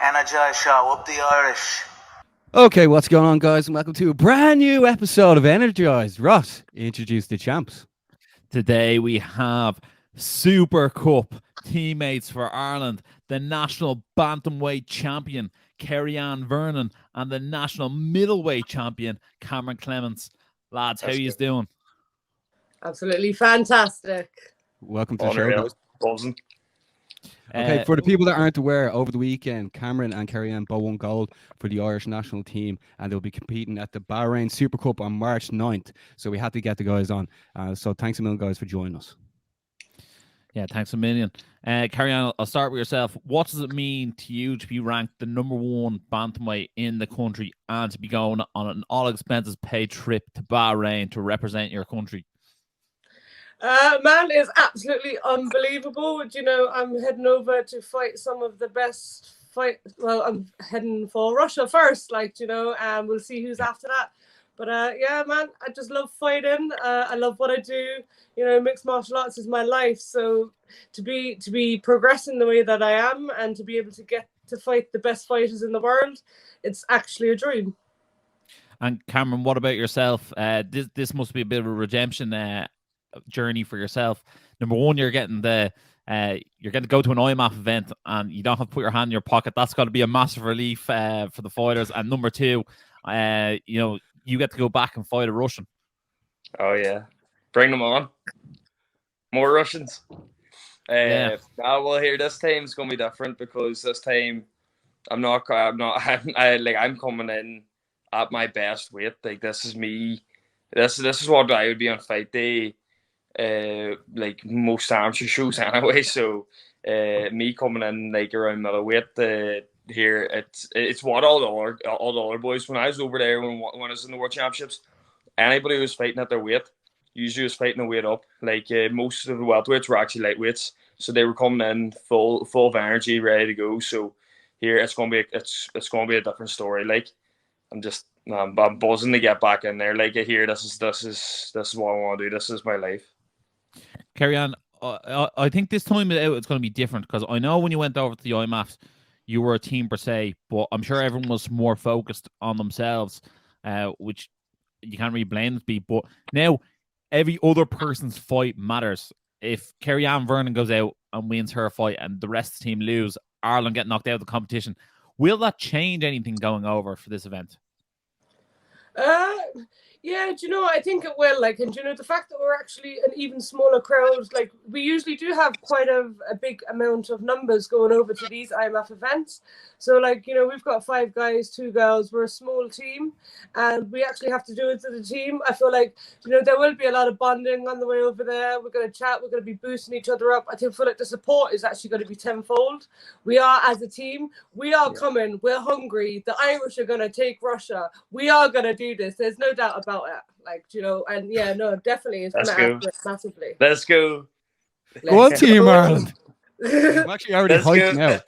Energized show, up the Irish. Okay, what's going on, guys, and welcome to a brand new episode of Energized. Ross, introduce the champs. Today we have Super Cup teammates for Ireland, the national bantamweight champion Kerry Vernon, and the national middleweight champion Clements. Lads, how you doing? Absolutely fantastic. Welcome to the show. Buzzing. Okay, for the people that aren't aware, over the weekend, Cameron and Kerry both won gold for the Irish national team, and they'll be competing at the Bahrain Super Cup on March 9th. So we had to get the guys on. So thanks a million, guys, for joining us. Yeah, thanks a million. Kerry, I'll start with yourself. What does it mean to you to be ranked the #1 bantamweight in the country and to be going on an all-expenses paid trip to Bahrain to represent your country? Man, it's absolutely unbelievable. You know, I'm heading over to fight some of the best Well, I'm heading for Russia first, and we'll see who's after that. But yeah, man, I just love fighting. I love what I do. You know, mixed martial arts is my life. So to be progressing the way that I am and to be able to get to fight the best fighters in the world, it's actually a dream. And Cameron, what about yourself? This must be a bit of a redemption journey for yourself. Number one, you're getting to go to an IMMAA event and you don't have to put your hand in your pocket. That's got to be a massive relief for the fighters. And number two, you get to go back and fight a Russian. Oh yeah, bring them on. More Russians. Well, here this time's gonna be different because this time I'm coming in at my best weight. Like, this is me. This is what I would be on fight day. Like most amateur shows anyway. So me coming in like around middleweight here, it's what all the other boys. When I was over there when I was in the World Championships, anybody who was fighting at their weight usually was fighting a weight up. Like most of the welterweights were actually lightweights, so they were coming in full of energy, ready to go. So here it's gonna be a different story. Like I'm buzzing to get back in there. Like here, this is what I want to do. This is my life. Kerry Ann, I think this time it's going to be different because I know when you went over to the IMMAA, you were a team per se, but I'm sure everyone was more focused on themselves, which you can't really blame them. But now every other person's fight matters. If Kerry Ann Vernon goes out and wins her fight and the rest of the team lose, Ireland get knocked out of the competition, will that change anything going over for this event? Yeah, do you know, I think it will. Like, and do you know, the fact that we're actually an even smaller crowd, like we usually do have quite a big amount of numbers going over to these IMMAA events. So, like, you know, we've got 5 guys, 2 girls. We're a small team, and we actually have to do it as a team. I feel like, you know, there will be a lot of bonding on the way over there. We're going to chat. We're going to be boosting each other up. I feel like the support is actually going to be tenfold. We are, as a team, we are coming. We're hungry. The Irish are going to take Russia. We are going to do this. There's no doubt about it. Like, you know, and yeah, no, definitely it's going to add to it massively. Let's go. Go on, Team Ireland. I'm actually already hyped now.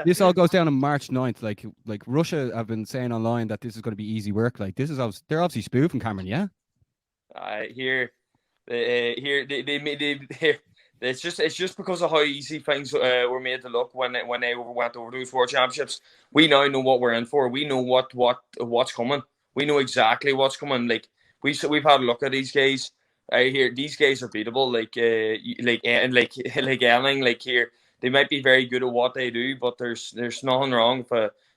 This all goes down on March 9th. Like Russia have been saying online that this is going to be easy work. Like, they're obviously spoofing Cameron, yeah? It's just because of how easy things were made to look when they went over those World Championships. We now know what we're in for. We know what's coming. We know exactly what's coming. Like we've had a look at these guys. Here, these guys are beatable. Like here, they might be very good at what they do, but there's nothing wrong with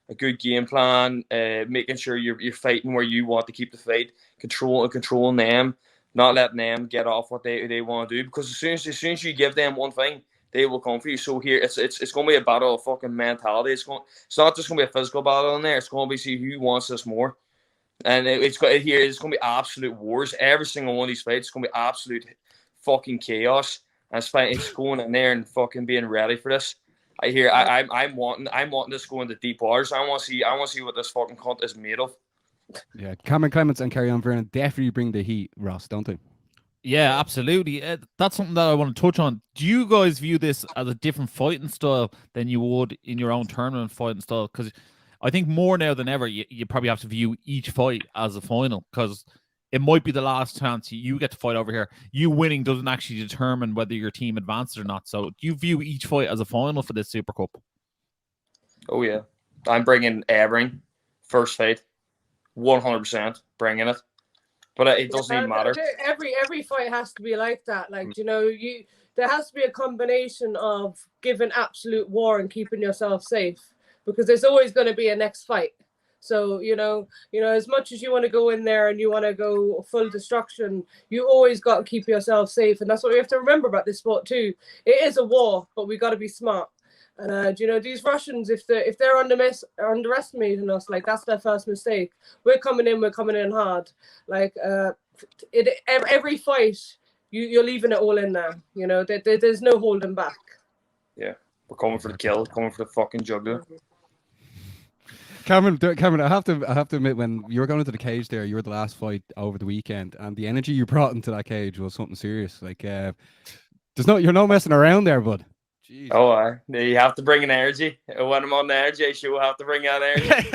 a good game plan. Making sure you're fighting where you want to keep the fight, controlling them, not letting them get off what they want to do. Because as soon as you give them one thing, they will come for you. So here, it's going to be a battle of fucking mentality. It's not just going to be a physical battle in there. It's going to be see who wants this more. And it's going to be absolute wars. Every single one of these fights is going to be absolute fucking chaos. And it's going in there and fucking being ready for this. I'm wanting this going to deep waters. I want to see what this fucking cunt is made of. Yeah, Cameron Clements and Kerry Vernon definitely bring the heat, Ross, don't they? Yeah, absolutely. That's something that I want to touch on. Do you guys view this as a different fighting style than you would in your own tournament fighting style? Because I think more now than ever, you probably have to view each fight as a final because it might be the last chance you get to fight over here. You winning doesn't actually determine whether your team advances or not. So do you view each fight as a final for this Super Cup? Oh yeah, I'm bringing everything. First fight, 100% bringing it. But it doesn't even matter. Every fight has to be like that. Like, there has to be a combination of giving absolute war and keeping yourself safe, because there's always going to be a next fight. So, as much as you want to go in there and you want to go full destruction, you always got to keep yourself safe. And that's what we have to remember about this sport too. It is a war, but we got to be smart. And these Russians, if they're underestimating us, like, that's their first mistake. We're coming in hard. Like, every fight, you're leaving it all in there. There's no holding back. Yeah, we're coming for the kill, coming for the fucking jugular. Cameron, I have to admit, when you were going into the cage there, you were the last fight over the weekend, and the energy you brought into that cage was something serious. Like, you're no messing around there, bud. Jeez. Oh, you have to bring an energy. When I'm on the energy, I sure have to bring out energy.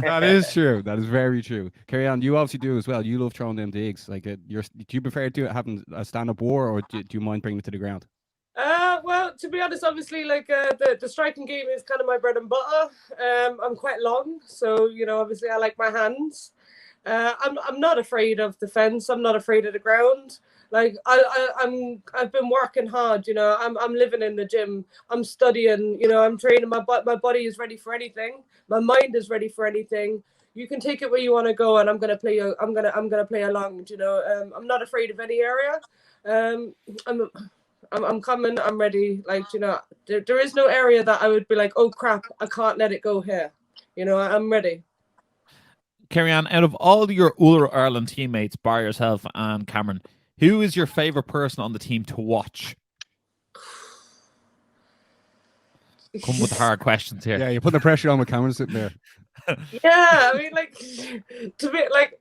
That is true. That is very true. Kerry Ann, you obviously do as well. You love throwing them digs. Like, do you prefer to having a stand-up war, or do you mind bringing it to the ground? Well, to be honest, obviously, like, the striking game is kind of my bread and butter. I'm quite long, so obviously I like my hands. I'm not afraid of the fence. I'm not afraid of the ground. Like, I've been working hard. I'm living in the gym. I'm studying. I'm training. My body is ready for anything. My mind is ready for anything. You can take it where you want to go, and I'm gonna play. I'm gonna play along. I'm not afraid of any area. I'm coming. I'm ready. Like, there is no area that I would be like, oh crap, I can't let it go here. I'm ready. Kerry Ann, out of all your All Ireland teammates, bar yourself and Cameron, who is your favorite person on the team to watch? Come with the hard questions here. Yeah, you put the pressure on with Cameron sitting there. Yeah, I mean, like, to be like,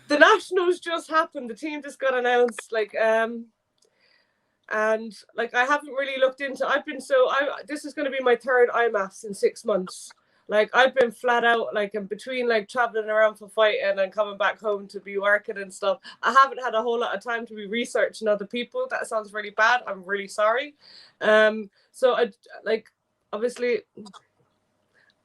the nationals just happened. The team just got announced. Like, and like, I haven't really looked into. This is going to be my third IMMAAs in 6 months. Like, I've been flat out, like, in between, like, traveling around for fighting and coming back home to be working and stuff. I haven't had a whole lot of time to be researching other people. That sounds really bad. I'm really sorry. So obviously,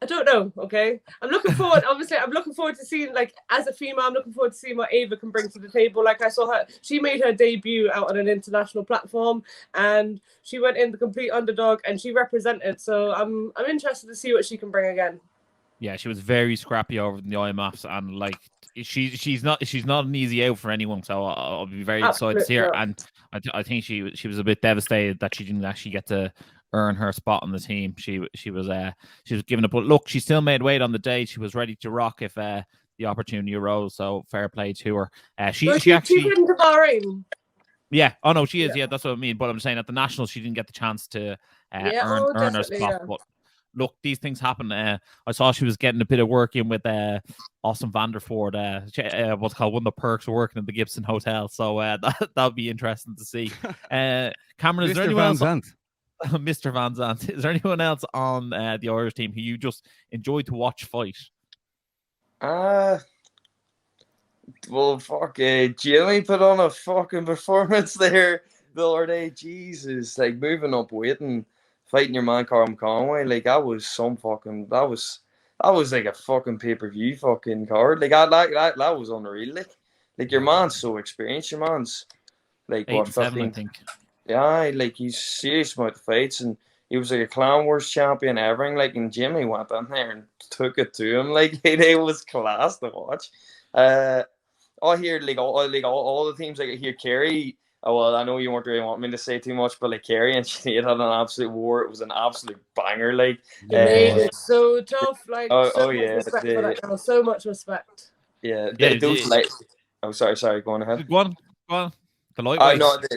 I don't know. Okay, I'm looking forward. Obviously, I'm looking forward to seeing, like, as a female, I'm looking forward to seeing what Ava can bring to the table. Like, I saw her; she made her debut out on an international platform, and she went in the complete underdog, and she represented. So I'm interested to see what she can bring again. Yeah, she was very scrappy over the IMMAAs, and like, she's not an easy out for anyone. So I'll be very excited to see her. And I think she was a bit devastated that she didn't actually get to earn her spot on the team. She was given up, but look, she still made weight on the day. She was ready to rock if the opportunity arose. So fair play to her. She actually didn't to Bahrain. Yeah. Oh no, she is. Yeah, that's what I mean. But I'm saying at the Nationals, she didn't get the chance to earn her spot. Yeah. But look, these things happen. I saw she was getting a bit of work in with Austin Vanderford. What's called one of the perks of working in the Gibson Hotel. So that'll be interesting to see. Cameron, is there anyone else? Mr. Van Zandt, is there anyone else on the Irish team who you just enjoy to watch fight? Well, fuck, Jimmy put on a fucking performance there the other day. Jesus, like, moving up weight and fighting your man Carl Conway, like, that was like a fucking pay-per-view fucking card. Like, that was unreal. Like your man's so experienced. Your man's like, what, 15? I think. Yeah, like, he's serious about the fights, and he was like a Clan Wars champion, everything. Like, and Jimmy went in there and took it to him. Like, it was class to watch. I hear all the teams. Like, I hear Kerry. Oh, well, I know you weren't really wanting me to say too much, but like, Kerry and Sinead had an absolute war. It was an absolute banger. Like, it's so tough. Like, so yeah, much respect for that girl. So much respect. Yeah, those Oh, sorry. Go on ahead. Go on. The lightweights. No, the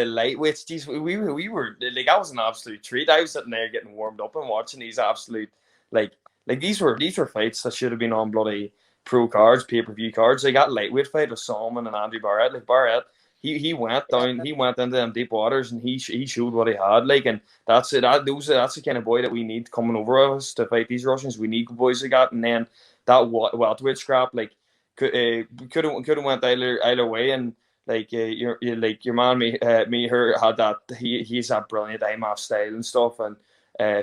lightweights. Geez, we were like, that was an absolute treat. I was sitting there getting warmed up and watching these absolute like these were fights that should have been on bloody pro cards, pay-per-view cards. They got lightweight fight with Solomon and Andrew Barrett. Like, Barrett, he went down, he went into them deep waters, and he showed what he had. Like, and that's it. That's the kind of boy that we need coming over us to fight these Russians. We need boys like that, and then that welterweight scrap, like, could have went either way, and like your man Meagher had that. He's that brilliant IMMAA style and stuff, and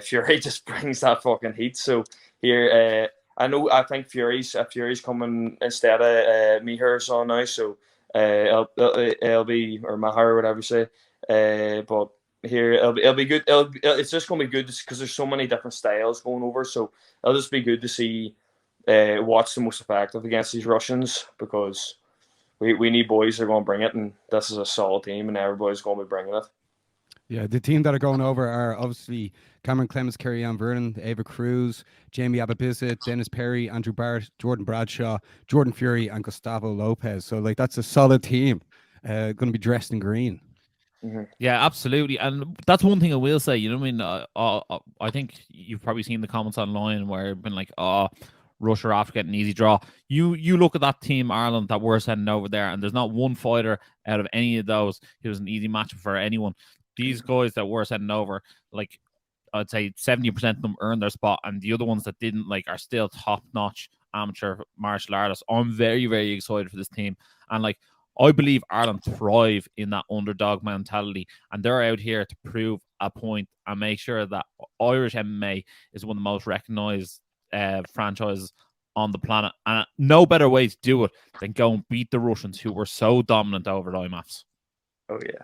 Fury just brings that fucking heat. So here, I think Fury's coming instead of Meagher's on now, so it'll be, or Maher or whatever you say, but here it'll be good. It's just gonna be good because there's so many different styles going over, so it'll just be good to see what's the most effective against these Russians, because we need boys that are going to bring it, and this is a solid team, and everybody's going to be bringing it. Yeah, the team that are going over are obviously Cameron Clements, Kerry Vernon, Ava Cruz, Jamie Ababizet, Dennis Perry, Andrew Barrett, Jordan Bradshaw, Jordan Fury, and Gustavo Lopez. So, like, that's a solid team. Going to be dressed in green. Mm-hmm. Yeah, absolutely. And that's one thing I will say. You know what I mean? I think you've probably seen the comments online where it's been like, oh, Russia after getting an easy draw. You look at that team, Ireland, that we're sending over there, and there's not one fighter out of any of those who was an easy match for anyone. These guys that we're sending over, like, I'd say 70% of them earned their spot, and the other ones that didn't, like, are still top-notch amateur martial artists. I'm very, very excited for this team. And, like, I believe Ireland thrive in that underdog mentality, and they're out here to prove a point and make sure that Irish MMA is one of the most recognised franchises on the planet. And no better way to do it than go and beat the Russians, who were so dominant over the IMMAs. Oh, yeah.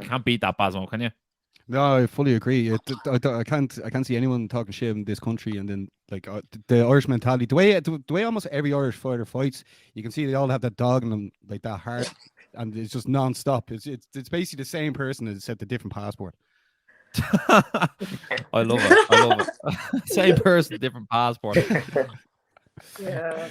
Can't beat that, Basmo, can you? No, I fully agree. I can't see anyone talking shit in this country, and then like the Irish mentality, the way almost every Irish fighter fights, you can see they all have that dog in them, like that heart, and it's just non-stop. It's basically the same person except a different passport. I love it. Same person, different passport. Yeah.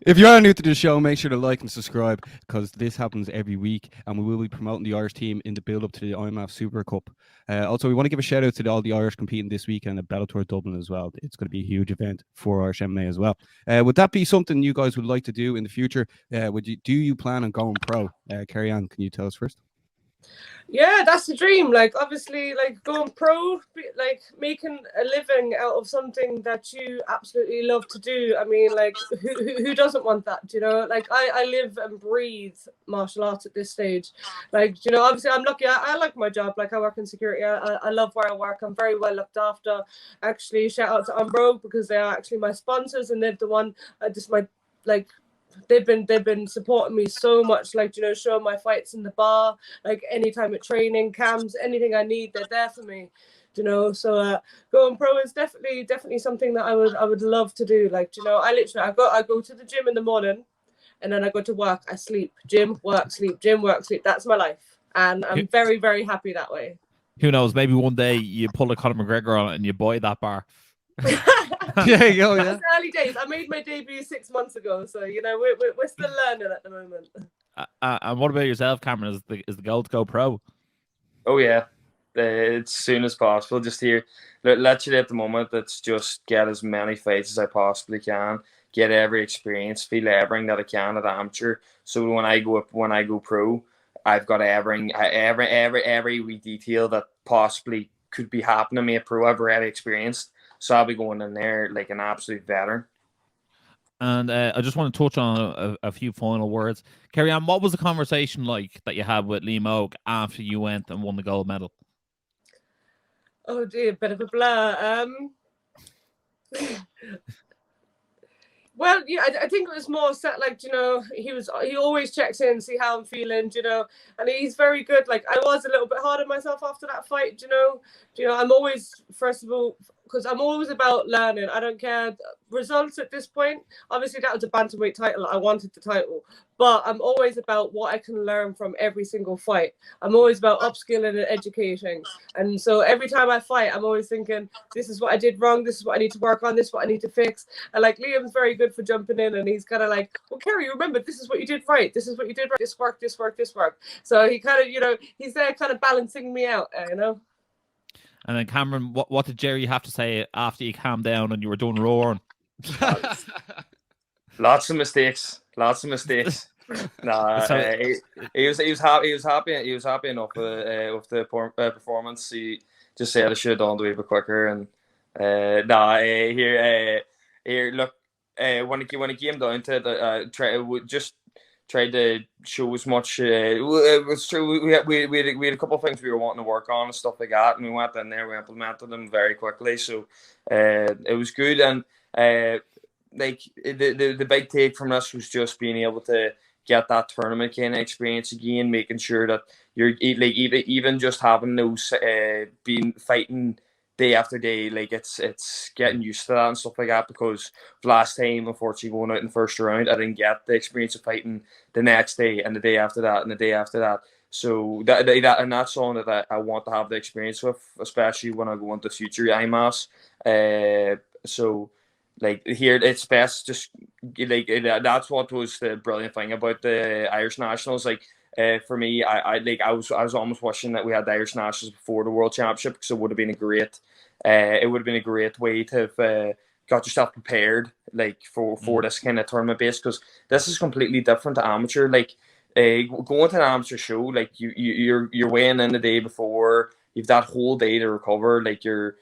If you are new to the show, make sure to like and subscribe, because this happens every week, and we will be promoting the Irish team in the build-up to the IMMAA Super Cup. Also, we want to give a shout out to all the Irish competing this weekend at Bellator Dublin as well. It's going to be a huge event for Irish MMA as well. Would that be something you guys would like to do in the future? Do you plan on going pro? Kerry Ann, can you tell us first? Yeah, that's the dream. Like, obviously, like going pro, like making a living out of something that you absolutely love to do. I mean, like, who doesn't want that? You know, like I live and breathe martial arts at this stage. Like, you know, obviously I'm lucky. I like my job. Like, I work in security. I love where I work. I'm very well looked after. Actually, shout out to Umbro, because they are actually my sponsors, and they're the one they've been supporting me so much, like, you know, showing my fights in the bar, like anytime at training camps, anything I need, they're there for me, you know. So going pro is definitely something that I would love to do. Like, you know, I go to the gym in the morning, and then I go to work, I sleep, gym, work, sleep, gym, work, sleep. That's my life, and I'm very, very happy that way. Who knows, maybe one day you pull a Conor McGregor on it and you buy that bar. There you go. Yeah, that's early days. I made my debut 6 months ago, so you know we're still learning at the moment. And what about yourself, Cameron? Is the goal to go pro? Oh yeah, as soon as possible. Just here, literally at the moment, it's just get as many fights as I possibly can, get every experience, feel everything that I can at amateur. So when I go pro, I've got every wee detail that possibly could be happening to me at pro. I've already experienced. So I'll be going in there like an absolute veteran. And I just want to touch on a few final words. Kerry Ann, what was the conversation like that you had with Liam Oak after you went and won the gold medal? Oh dear, bit of a blur. Well, yeah, I think it was more set, like, you know, he always checks in, see how I'm feeling, you know, and he's very good. Like, I was a little bit hard on myself after that fight, you know, I'm always, first of all, because I'm always about learning. I don't care results at this point. Obviously, that was a bantamweight title. I wanted the title, but I'm always about what I can learn from every single fight. I'm always about upskilling and educating. And so every time I fight, I'm always thinking, this is what I did wrong. This is what I need to work on. This is what I need to fix. And like, Liam's very good for jumping in, and he's kind of like, well, Kerry, remember, this is what you did right. This is what you did right. This worked, this worked, this worked. So he kind of, you know, he's there kind of balancing me out, you know. And then Cameron, what did Jerry have to say after you calmed down and you were done roaring? Lots of mistakes. Nah, he was happy. He was happy enough with the performance. He just said I should have done it a wee bit quicker. And here, look, when it came down to it, tried to show as much. It was true. We had a couple of things we were wanting to work on and stuff like that, and we went in there. We implemented them very quickly, so it was good. And like the big take from this was just being able to get that tournament kind of experience again, making sure that you're like even just having those being fighting day after day, like it's getting used to that and stuff like that, because last time, unfortunately, going out in the first round, I didn't get the experience of fighting the next day and the day after that and the day after that. So that and that's something that I want to have the experience with, especially when I go into future IMMAAs. So like here, it's best just like that's what was the brilliant thing about the Irish Nationals. Like for me, I was almost wishing that we had the Irish Nationals before the World Championship, because it would have been a great way to have got yourself prepared like for this kind of tournament base, because this is completely different to amateur. Like going to an amateur show, like you're weighing in the day before, you've that whole day to recover, like you've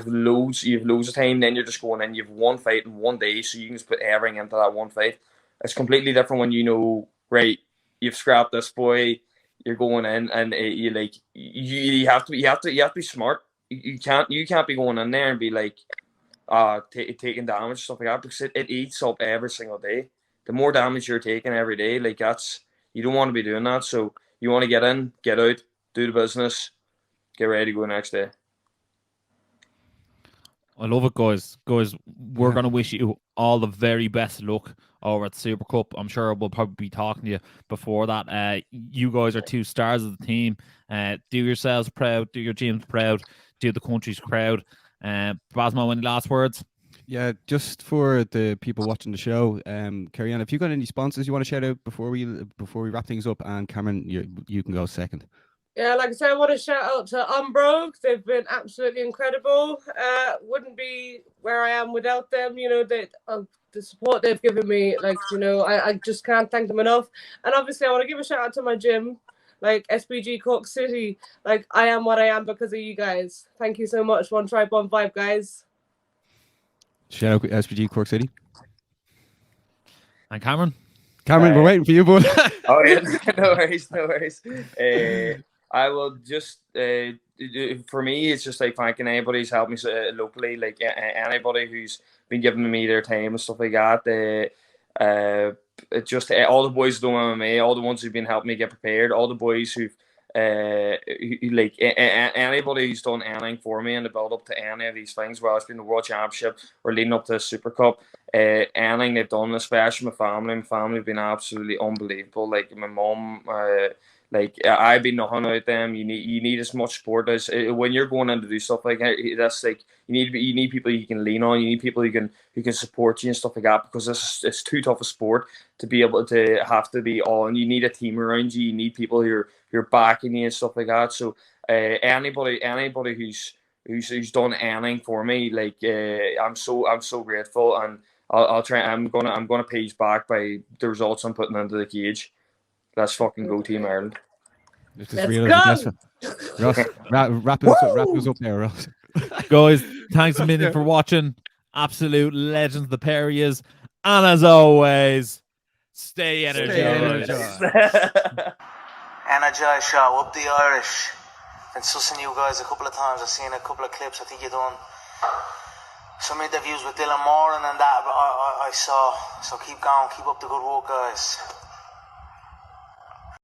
loads of time, then you're just going in, you've one fight in one day, so you can just put everything into that one fight. It's completely different when you know, right, you've scrapped this boy, you're going in, and you have to be smart. You can't be going in there and be like taking damage, stuff like that, because it eats up every single day. The more damage you're taking every day, like you don't want to be doing that. So you want to get in, get out, do the business, get ready to go next day. I love it, guys. We're going to wish you all the very best luck over at the Super Cup. I'm sure we'll probably be talking to you before that. You guys are two stars of the team. Do yourselves proud, do your teams proud, do the country's proud. Basmo, any last words? Yeah, just for the people watching the show, Kerry, if you got any sponsors you want to shout out before we wrap things up, and Cameron, you can go second. Yeah, like I said, I want to shout out to Umbro. They've been absolutely incredible. Wouldn't be where I am without them. You know, the support they've given me, like, you know, I just can't thank them enough. And obviously, I want to give a shout out to my gym, like SBG Cork City. Like, I am what I am because of you guys. Thank you so much. One tribe, one vibe, guys. Shout out SBG Cork City. And Cameron, we're waiting for you, bud. Oh yeah, no worries. I will just for me, it's just like thanking anybody who's helped me locally, like anybody who's been giving me their time and stuff like that. Just all the boys doing MMA, all the ones who've been helping me get prepared, all the boys who've like anybody who's done anything for me in the build up to any of these things, whether it's been the World Championship or leading up to the Super Cup, anything they've done, especially my family have been absolutely unbelievable. Like my mum, like I've been nothing out them. You need as much support as when you're going in to do stuff like that. That's like you need people you can lean on. You need people who can support you and stuff like that, because it's too tough a sport to be able to have to be all. And you need a team around you. You need people who are backing you and stuff like that. So anybody who's done anything for me, like I'm so grateful, and I'll try. I'm gonna page back by the results I'm putting into the cage. Let's fucking go, Team Ireland. Let's go. Ross, wrap us up there, Ross. Guys, thanks a million for watching. Absolute legends, the Perriers. And as always, stay energized. Energized show, up the Irish. Been sussing you guys a couple of times. I've seen a couple of clips. I think you've done some interviews with Dylan Moran and that I saw. So keep going, keep up the good work, guys.